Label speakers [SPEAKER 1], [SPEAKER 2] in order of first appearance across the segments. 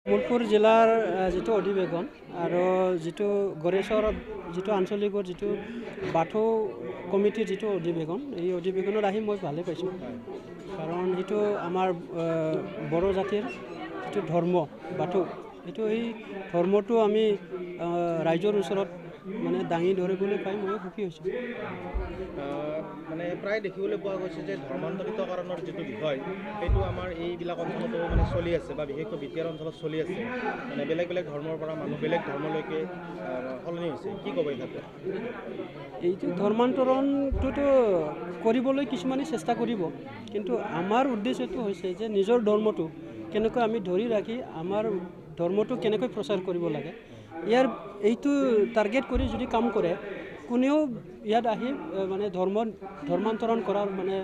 [SPEAKER 1] মলপুৰ জিলাৰ যিটো অধিৱেশন আৰু যিটো গড়েশ্বৰত যিটো আঞ্চলিকৰ যিটো বাথৌ কমিটিৰ যিটো অধিৱেশন, এই অধিৱেশনত আহি মই ভালে পাইছোঁ। কাৰণ সেইটো আমাৰ বড়ো জাতিৰ যিটো ধৰ্ম বাথৌ, সেইটো এই ধৰ্মটো আমি ৰাইজৰ ওচৰত মানে দাঙি ধৰিবলৈ পাই মই সুখী হৈছোঁ।
[SPEAKER 2] মানে প্ৰায় দেখিবলৈ পোৱা গৈছে যে ধৰ্মান্তৰিতকৰণৰ যিটো বিষয় সেইটো আমাৰ এইবিলাক অঞ্চলতো মানে চলি আছে বা বিশেষকৈ বিটিআৰ অঞ্চলত চলি আছে। মানে বেলেগ বেলেগ ধৰ্মৰ পৰা মানুহ বেলেগ ধৰ্মলৈকে সলনি হৈছে, কি ক'ব এই ক্ষেত্ৰত?
[SPEAKER 1] এইটো ধৰ্মান্তৰণটোতো কৰিবলৈ কিছুমানে চেষ্টা কৰিব, কিন্তু আমাৰ উদ্দেশ্যটো হৈছে যে নিজৰ ধৰ্মটো কেনেকৈ আমি ধৰি ৰাখি আমাৰ ধৰ্মটো কেনেকৈ প্ৰচাৰ কৰিব লাগে, এইটো টাৰ্গেট কৰি যদি কাম কৰে, কোনেও ইয়াত আহি মানে ধৰ্মান্তৰণ কৰাৰ মানে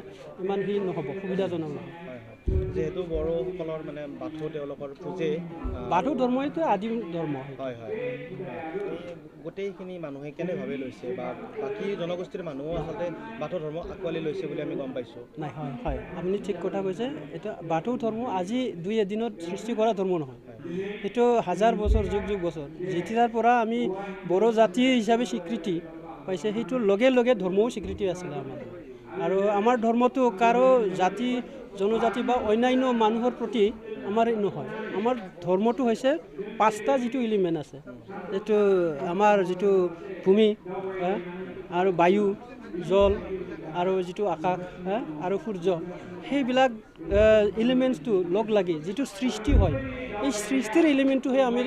[SPEAKER 1] ইমান নহ'ব, সুবিধাজনক নহয়।
[SPEAKER 2] যিহেতু বড়োসকলৰ মানে বাথৌ তেওঁলোকৰ পূজে,
[SPEAKER 1] বাথৌ ধৰ্মইতো আদিম ধৰ্ম।
[SPEAKER 2] হয় হয়, গোটেইখিনি মানুহে কেনেভাৱে লৈছে বা বাকী জনগোষ্ঠীৰ মানুহো আচলতে বাথৌ ধৰ্ম আঁকোৱালি লৈছে বুলি আমি গম পাইছোঁ।
[SPEAKER 1] নাই, হয় হয়, আপুনি ঠিক কথা কৈছে। এটা বাথৌ ধৰ্ম আজি দুই এদিনত সৃষ্টি কৰা ধৰ্ম নহয়, সেইটো হাজাৰ বছৰ যুগ বছৰ যেতিয়াৰ পৰা আমি বড়ো জাতি হিচাপে স্বীকৃতি পাইছে, সেইটোৰ লগে লগে ধৰ্মও স্বীকৃতি আছিলে আমাৰ। আৰু আমাৰ ধৰ্মটো কাৰো জাতি জনজাতি বা অন্যান্য মানুহৰ প্ৰতি আমাৰ নহয়। আমাৰ ধৰ্মটো হৈছে 5টা যিটো এলিমেণ্ট আছে, এইটো আমাৰ যিটো ভূমি আৰু বায়ু, জল আৰু যিটো আকাশ আৰু সূৰ্য, সেইবিলাক এলিমেণ্টছটো লগ লাগি যিটো সৃষ্টি হয়, এই সৃষ্টিৰ এলিমেণ্টটোহে আমি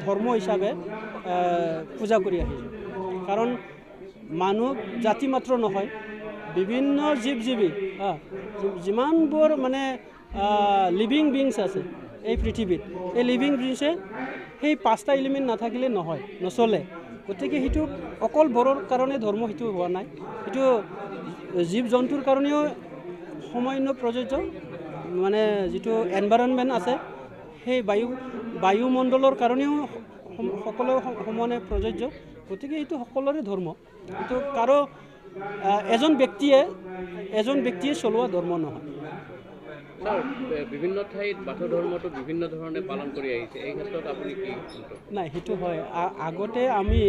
[SPEAKER 1] ধৰ্ম হিচাপে পূজা কৰি আহিছোঁ। কাৰণ মানুহ জাতি মাত্ৰ নহয়, বিভিন্ন জীৱ জীৱী যিমানবোৰ মানে লিভিং বিংছ আছে এই পৃথিৱীত, এই লিভিং বিংছে সেই 5টা এলিমেণ্ট নাথাকিলে নচলে। গতিকে সেইটো অকল বড়োৰ কাৰণে ধৰ্ম সেইটো হোৱা নাই, সেইটো জীৱ জন্তুৰ কাৰণেও সামান্য প্ৰযোজ্য। মানে যিটো এনভাইৰনমেণ্ট আছে, সেই বায়ুমণ্ডলৰ কাৰণেও সকলো সমানে প্ৰযোজ্য। গতিকে এইটো সকলোৰে ধৰ্ম, এইটো কাৰো এজন ব্যক্তিয়ে চলোৱা ধৰ্ম নহয়।
[SPEAKER 3] বিভিন্ন ঠাইত বাথৌ ধৰ্মটো বিভিন্ন ধৰণে পালন কৰি আহিছে, এই ক্ষেত্ৰত আপুনি কি?
[SPEAKER 1] নাই, সেইটো হয়। আগতে আমি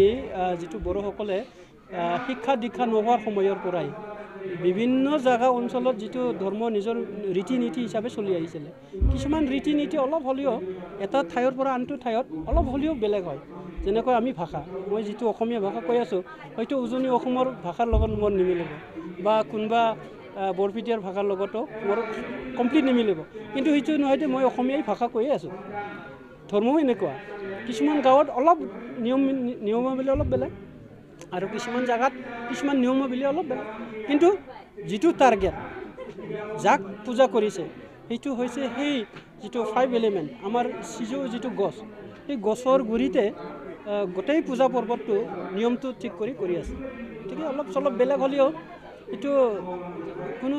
[SPEAKER 1] যিটো বড়োসকলে শিক্ষা দীক্ষা নোহোৱাৰ সময়ৰ পৰাই বিভিন্ন জেগা অঞ্চলত যিটো ধৰ্ম নিজৰ ৰীতি নীতি হিচাপে চলি আহিছিলে। কিছুমান ৰীতি নীতি অলপ হ'লেও এটা ঠাইৰ পৰা আনটো ঠাইত অলপ হ'লেও বেলেগ হয়। যেনেকৈ আমি ভাষা, মই যিটো অসমীয়া ভাষা কৈ আছোঁ, হয়তো উজনি অসমৰ ভাষাৰ লগত মোৰ নিমিলিব, বা কোনোবা বৰপেটীয়াৰ ভাষাৰ লগতো মোৰ কমপ্লিট নিমিলিব, কিন্তু সেইটো নহয় যে মই অসমীয়াই ভাষা কৈয়ে আছোঁ। ধৰ্মও এনেকুৱা, কিছুমান গাঁৱত অলপ নিয়মাৱলী অলপ বেলেগ, আৰু কিছুমান জেগাত কিছুমান নিয়মাৱলী অলপ বেলেগ, কিন্তু যিটো টাৰ্গেট, যাক পূজা কৰিছে, সেইটো হৈছে সেই যিটো 5 এলিমেণ্ট, আমাৰ সিজু যিটো গছ, সেই গছৰ গুৰিতে গোটেই পূজা পৰ্বতটো নিয়মটো ঠিক কৰি আছে। গতিকে অলপ চলপ বেলেগ হ'লেও এইটো কোনো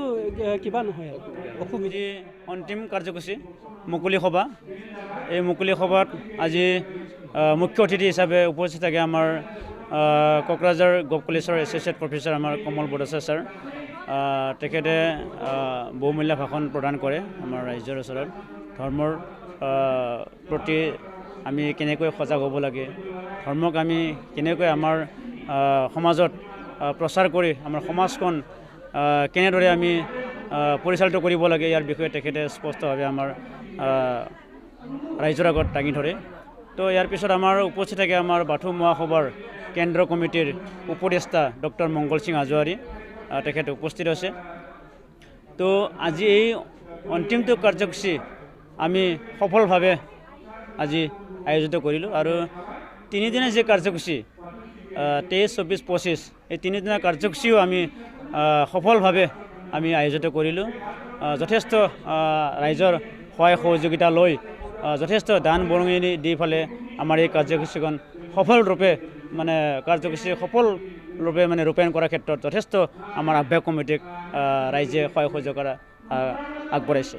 [SPEAKER 1] কিবা নহয় আৰু অসুবিধা।
[SPEAKER 4] অন্তিম কাৰ্যসূচী মুকলি সভা, এই মুকলি সভাত আজি মুখ্য অতিথি হিচাপে উপস্থিত থাকে আমাৰ কোকৰাঝাৰ গভ কলেজৰ এছ'চিয়েট প্ৰফেচাৰ আমাৰ কমল বৰদলৈ ছাৰ। তেখেতে বহুমূলীয়া ভাষণ প্ৰদান কৰে আমাৰ ৰাইজৰ ওচৰত। ধৰ্মৰ প্ৰতি আমি কেনেকৈ সজাগ হ'ব লাগে, ধৰ্মক আমি কেনেকৈ আমাৰ সমাজত প্ৰচাৰ কৰি আমাৰ সমাজখন কেনেদৰে আমি পৰিচালিত কৰিব লাগে, ইয়াৰ বিষয়ে তেখেতে স্পষ্টভাৱে আমাৰ ৰাইজৰ আগত দাঙি ধৰে। তো ইয়াৰ পিছত আমাৰ উপস্থিত থাকে আমাৰ বাথৌ মহাসভাৰ কেন্দ্ৰ কমিটিৰ উপদেষ্টা ডক্টৰ মংগল সিং হাজোৱাৰী, তেখেতে উপস্থিত আছে। তো আজি এই অন্তিমটো কাৰ্যসূচী আমি সফলভাৱে আজি আয়োজিত কৰিলোঁ, আৰু 3 দিনীয়া যি কাৰ্যসূচী 23, 24, 25, এই 3 দিনীয়া কাৰ্যসূচীও আমি সফলভাৱে আমি আয়োজিত কৰিলোঁ। যথেষ্ট ৰাইজৰ সহায় সহযোগিতা লৈ, যথেষ্ট দান বৰঙণি দি পেলাই আমাৰ এই কাৰ্যসূচীখন সফলৰূপে ৰূপায়ণ কৰাৰ ক্ষেত্ৰত যথেষ্ট আমাৰ আহ্বায়ক কমিটিক ৰাইজে সহায় সহযোগিতা আগবঢ়াইছে।